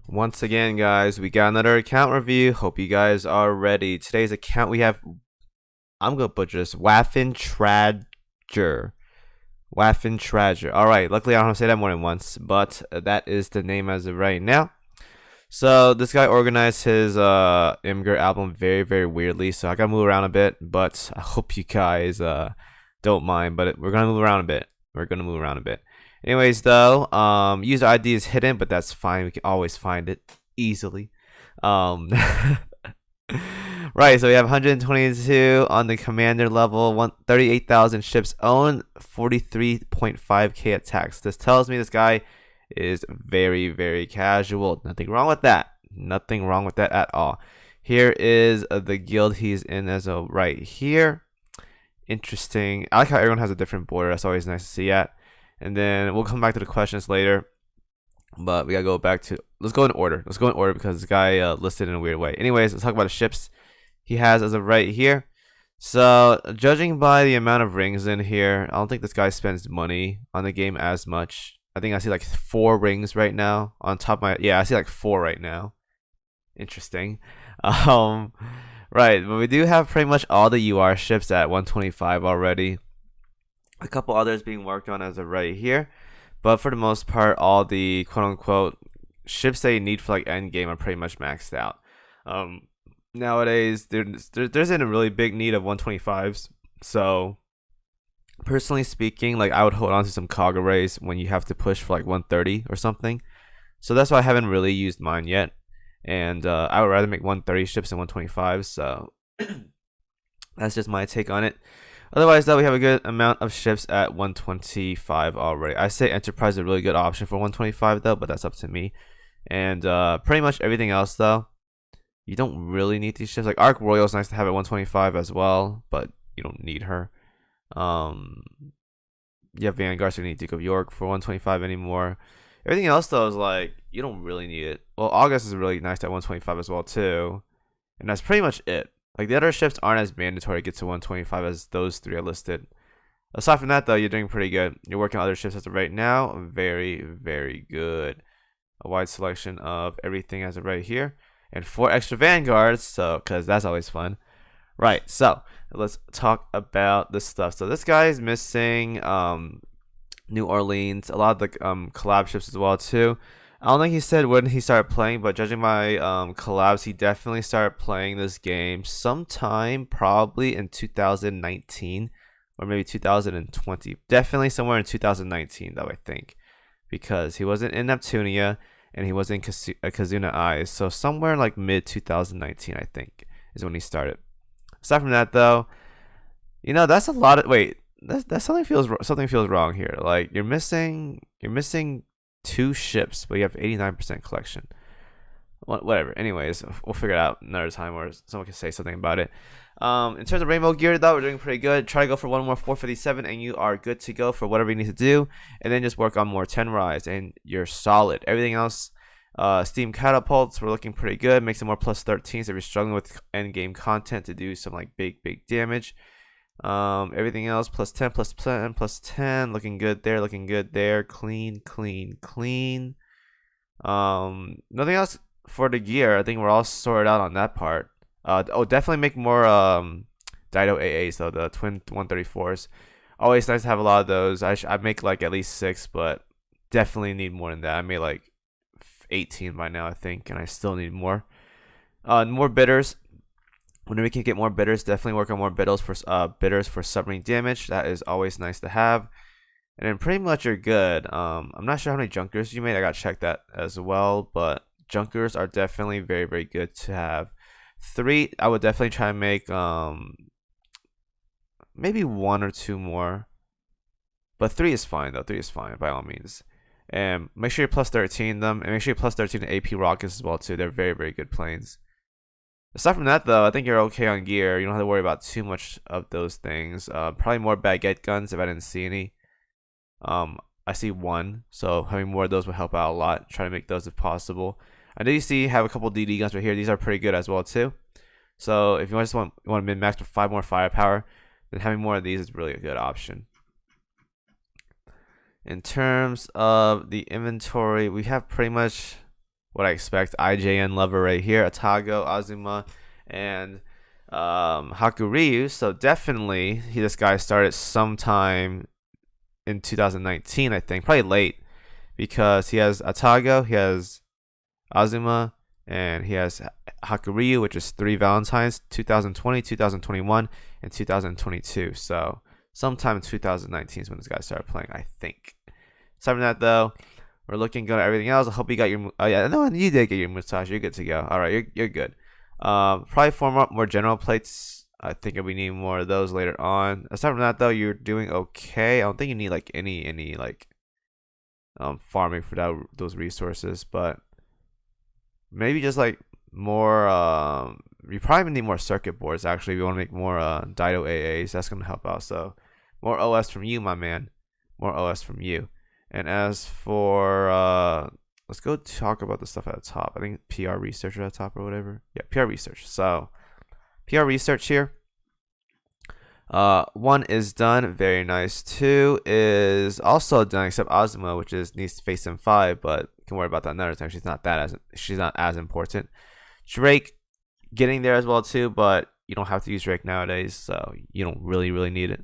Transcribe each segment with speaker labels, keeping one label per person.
Speaker 1: Once again, guys, we got another account review. Hope you guys are ready. Today's account we have, I'm gonna butcher this, Waffentrager. Waffentrager. Alright, luckily I don't have to say that more than once, but that is the name as of right now. So this guy organized his Imgur album very weirdly, so I gotta move around a bit, but I hope you guys don't mind, but we're gonna move around a bit. Anyways, though, user ID is hidden, but that's fine. We can always find it easily. Um, right. So we have 122 on the commander level, 38,000 ships owned, 43.5k attacks. This tells me this guy is very casual. Nothing wrong with that. Nothing wrong with that at all. Here is the guild he's in as of right here. Interesting. I like how everyone has a different border. That's always nice to see at. And then we'll come back to the questions later. But we gotta go back to, let's go in order. Because this guy listed in a weird way. Anyways, let's talk about the ships he has as of right here. So judging by the amount of rings in here, I don't think this guy spends money on the game as much. I think I see like 4 rings right now on top of my, yeah, I see like 4 right now. Interesting. Um, right, but we do have pretty much all the UR ships at 125 already. A couple others being worked on as of right here, but for the most part, all the quote-unquote ships that you need for like end game are pretty much maxed out. Nowadays, there isn't a really big need of 125s, so personally speaking, like I would hold on to some cog arrays when you have to push for like 130 or something. So that's why I haven't really used mine yet, and I would rather make 130 ships than 125s. So that's just my take on it. Otherwise, though, we have a good amount of ships at 125 already. I say Enterprise is a really good option for 125, though, but that's up to me. And pretty much everything else, though, you don't really need these ships. Like Arc Royal is nice to have at 125 as well, but you don't need her. You have Vanguard, so you need Duke of York for 125 anymore. Everything else, though, is like, you don't really need it. Well, August is really nice at 125 as well, too. And that's pretty much it. Like, the other ships aren't as mandatory to get to 125 as those 3 are listed. Aside from that, though, you're doing pretty good. You're working on other ships as of right now. Very good. A wide selection of everything as of right here. And 4 extra Vanguards, so, because that's always fun. Right, so, let's talk about this stuff. So, this guy is missing New Orleans. A lot of the collab ships as well, too. I don't think he said when he started playing, but judging by collabs, he definitely started playing this game sometime probably in 2019 or maybe 2020. Definitely somewhere in 2019, though, I think, because he wasn't in Neptunia and he was in Kazuna Eyes. So somewhere in like mid 2019, I think, is when he started. Aside from that, though, that's a lot of wait. That something feels wrong here. Like you're missing 2 ships, but you have 89% collection. Whatever. Anyways, we'll figure it out another time, or someone can say something about it. In terms of rainbow gear, though, we're doing pretty good. Try to go for one more 457, and you are good to go for whatever you need to do. And then just work on more 10 rise, and you're solid. Everything else, Steam catapults, we're looking pretty good. Make some more plus 13s if you're struggling with end game content to do some like big damage. Everything else plus 10 plus 10 looking good there, clean. Nothing else for the gear. I think we're all sorted out on that part. Definitely make more Dido AAs though, the twin 134s. Always nice to have a lot of those. I make like at least 6, but definitely need more than that. I made like 18 by now, I think, and I still need more. More bitters. Whenever we can get more bitters, definitely work on more bitters for submarine damage. That is always nice to have. And then pretty much you're good. I'm not sure how many junkers you made. I gotta check that as well. But junkers are definitely very good to have. 3, I would definitely try and make maybe 1 or 2 more. But 3 is fine though. 3 is fine by all means. And make sure you plus 13 them, and make sure you plus 13 to AP rockets as well too. They're very good planes. Aside from that, though, I think you're okay on gear. You don't have to worry about too much of those things. Probably more baguette guns if I didn't see any. I see 1, so having more of those would help out a lot. Try to make those if possible. I do see have a couple DD guns right here. These are pretty good as well too. So if you just want to min max with 5 more firepower, then having more of these is really a good option. In terms of the inventory, we have pretty much what I expect. IJN lover right here, Atago, Azuma, and Hakuryu. So definitely, this guy started sometime in 2019, I think, probably late, because he has Atago, he has Azuma, and he has Hakuryu, which is 3 Valentines: 2020, 2021, and 2022. So sometime in 2019 is when this guy started playing, I think. Aside from that, though, we're looking good at everything else. I hope you got your. Yeah, no, you did get your Musashi. You're good to go. All right, you're good. Probably form up more general plates. I think we need more of those later on. Aside from that, though, you're doing okay. I don't think you need like any like farming for those resources, but maybe just like more. You probably need more circuit boards. Actually, we want to make more Dido AAs. That's gonna help out. So more OS from you, my man. More OS from you. And as for let's go talk about the stuff at the top. I think PR research at the top or whatever. Yeah, PR research. So PR research here. 1 is done, very nice. 2 is also done, except Azuma, which needs to face in 5, but can worry about that another time. She's not as important. Drake getting there as well too, but you don't have to use Drake nowadays, so you don't really need it.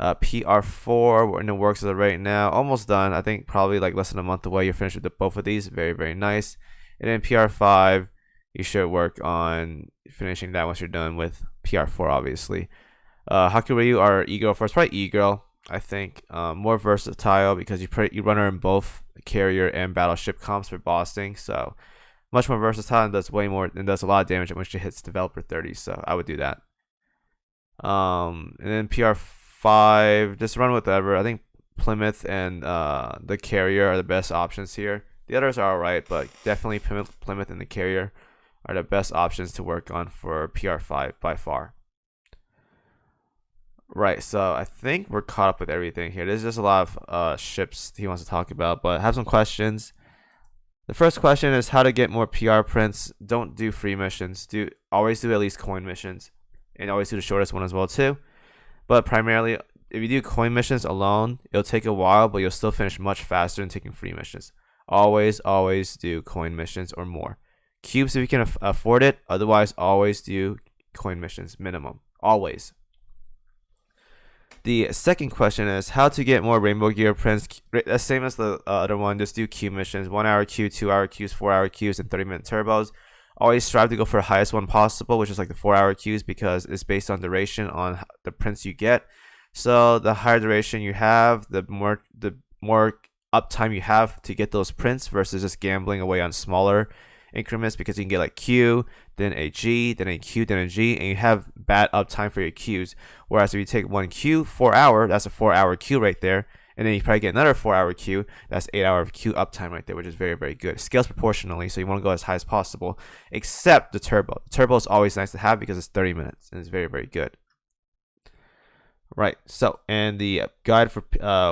Speaker 1: PR4, we're in the works as of right now, almost done. I think probably like less than a month away. You're finished with both of these, very nice. And then PR5, you should work on finishing that once you're done with PR4, obviously. Hakuryu are E-Girl first, probably E-Girl, I think. More versatile because you run her in both carrier and battleship comps for bossing, so much more versatile and does way more and does a lot of damage when she hits developer 30. So I would do that. And then PR5, just run whatever. I think Plymouth and the carrier are the best options here. The others are alright, but definitely Plymouth and the carrier are the best options to work on for PR5 by far. Right, so I think we're caught up with everything here. There's just a lot of ships he wants to talk about, but I have some questions. The first question is how to get more PR prints. Don't do free missions. Always do at least coin missions, and always do the shortest one as well too. But primarily, if you do coin missions alone, it'll take a while, but you'll still finish much faster than taking free missions. Always do coin missions or more. Cubes if you can afford it. Otherwise, always do coin missions minimum. Always. The second question is how to get more rainbow gear prints. The same as the other one. Just do queue missions: 1 hour queue, 2 hour queues, 4 hour queues, and 30-minute turbos. Always strive to go for the highest one possible, which is like the 4 hour queues, because it's based on duration on the prints you get. So the higher duration you have, the more uptime you have to get those prints versus just gambling away on smaller increments, because you can get like Q, then a G, then a Q, then a G, and you have bad uptime for your Qs. Whereas if you take 1 Q, 4 hour, that's a 4 hour queue right there, and then you probably get another 4 hour queue, that's 8 hour queue uptime right there, which is very good. It scales proportionally, so you want to go as high as possible, except the turbo. The turbo is always nice to have because it's 30 minutes, and it's very good. Right, so, and the guide for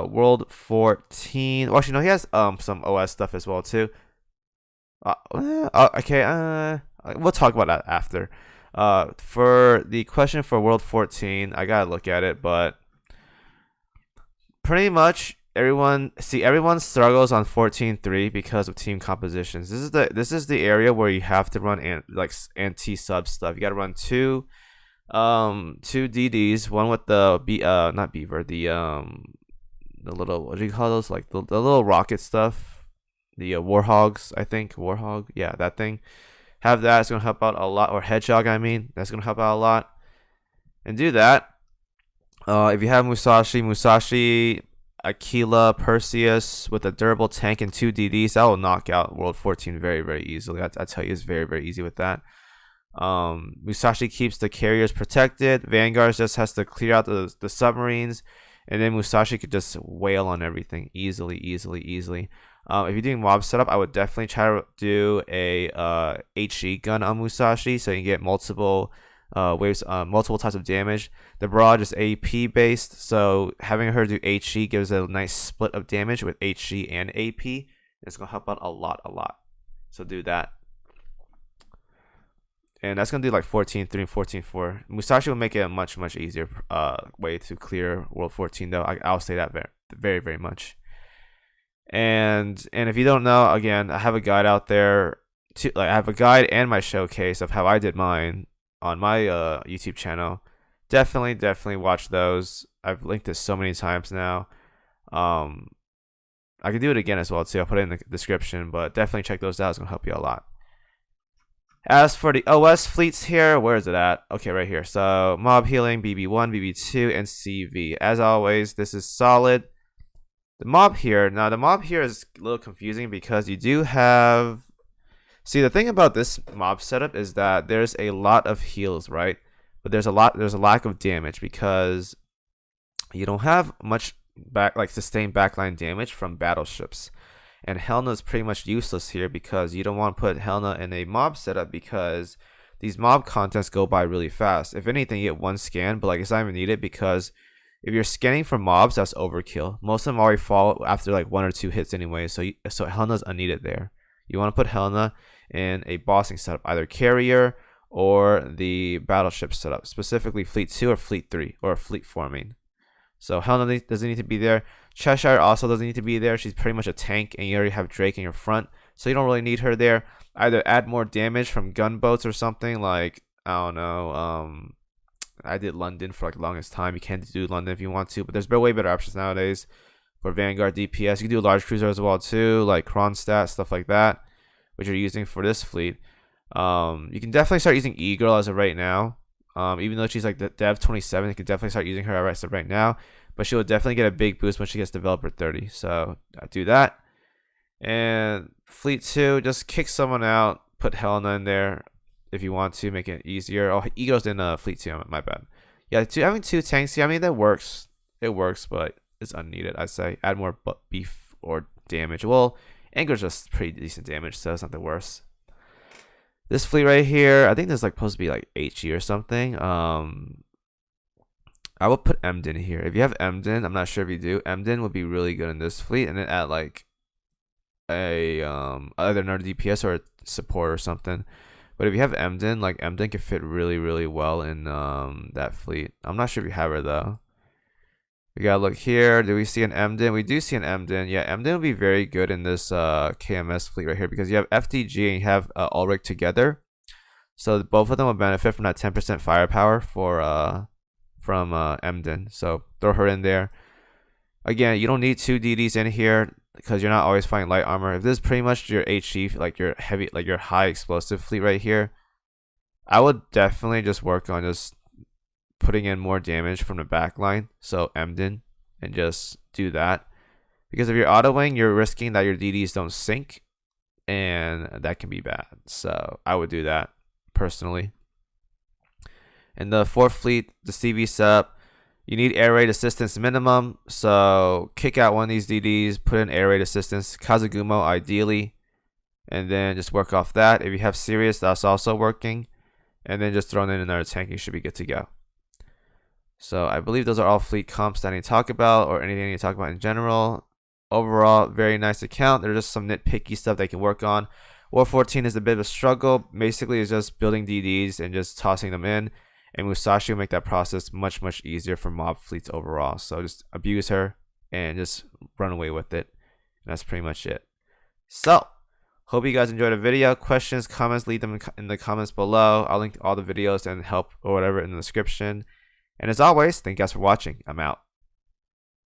Speaker 1: World 14, well, actually, no, he has some OS stuff as well, too. Okay, we'll talk about that after. For the question for World 14, I gotta look at it, but pretty much everyone struggles on 14.3 because of team compositions. This is the area where you have to run anti-sub stuff. You gotta run two DDs, one with the not beaver, the little, what do you call those, like the little rocket stuff, the warhogs, I think. Warhog, yeah, that thing. Have that. It's gonna help out a lot. Or hedgehog, I mean, that's gonna help out a lot. And do that. If you have Musashi, Aquila, Perseus with a durable tank and 2 DDs, that will knock out World 14 very easily. I tell you, it's very easy with that. Musashi keeps the carriers protected. Vanguard just has to clear out the submarines, and then Musashi could just wail on everything easily. If you're doing mob setup, I would definitely try to do a HE gun on Musashi, so you can get multiple waves, multiple types of damage. The barrage is AP based, so having her do HE gives a nice split of damage with HE and AP. It's gonna help out a lot. So do that. And that's going to do like 14.3 and 14.4. Musashi will make it a much easier way to clear World 14, though. I'll say that very much. And if you don't know, again, I have a guide out there like I have a guide and my showcase of how I did mine on my YouTube channel. Definitely watch those. I've linked it so many times now. Um, I can do it again as well too. I'll put it in the description, but definitely check those out. It's gonna help you a lot. As for the OS fleets here, where is it at? Okay, right here. So mob healing, BB1, BB2, and CV. As always, this is solid. The mob here is a little confusing because you do have. See, the thing about this mob setup is that there's a lot of heals, right? But there's a lack of damage because you don't have much sustained backline damage from battleships. And Helena is pretty much useless here because you don't want to put Helena in a mob setup because these mob contests go by really fast. If anything, you get one scan, but like it's not even needed because if you're scanning for mobs, that's overkill. Most of them already fall after like 1 or 2 hits anyway, so Helena's unneeded there. You want to put Helena in a bossing setup, either carrier or the battleship setup, specifically Fleet 2 or Fleet 3 or fleet forming. So Helena doesn't need to be there. Cheshire also doesn't need to be there. She's pretty much a tank, and you already have Drake in your front, so you don't really need her there. Either add more damage from gunboats or something like, I don't know. I did London for like the longest time. You can do London if you want to, but there's way better options nowadays for Vanguard DPS. You can do a large cruiser as well too, like Kronstadt, stuff like that, which you're using for this fleet. You can definitely start using E-Girl as of right now. Even though she's like the Dev 27, you can definitely start using her as of right now. But she will definitely get a big boost when she gets Developer 30. So do that. And Fleet 2, just kick someone out. Put Helena in there if you want to make it easier. Oh, Ego's in Fleet 2. My bad. Yeah, having 2 tanks here, I mean, that works. It works, but it's unneeded, I'd say. Add more beef or damage. Well, Anger's just pretty decent damage, so it's not the worst. This fleet right here, I think there's like supposed to be like HE or something. I will put Emden here. If you have Emden, I'm not sure if you do. Emden would be really good in this fleet, and then add like a either another DPS or a support or something. But if you have Emden, like Emden could fit really well in that fleet. I'm not sure if you have her though. We gotta look here. Do we see an Emden? We do see an Emden. Yeah, Emden will be very good in this KMS fleet right here because you have FTG and you have Ulrich together. So both of them will benefit from that 10% firepower from Emden. So throw her in there. Again, you don't need 2 DDs in here because you're not always fighting light armor. If this is pretty much your HE, like your heavy, like your high explosive fleet right here, I would definitely just work on just putting in more damage from the back line, so Emden, and just do that. Because if you're autoing, you're risking that your DDs don't sink, and that can be bad. So I would do that personally. And the 4th fleet, the CV setup, you need air raid assistance minimum, so kick out one of these DDs, put in air raid assistance, Kazugumo ideally, and then just work off that. If you have Sirius, that's also working, and then just throw in another tank, you should be good to go. So I believe those are all fleet comps that I need to talk about, or anything I need to talk about in general. Overall, very nice account. There's just some nitpicky stuff they can work on. War 14 is a bit of a struggle. Basically, it's just building DDs and just tossing them in. And Musashi will make that process much easier for mob fleets overall. So just abuse her and just run away with it. And that's pretty much it. So, hope you guys enjoyed the video. Questions, comments, leave them in the comments below. I'll link all the videos and help or whatever in the description. And as always, thank you guys for watching. I'm out.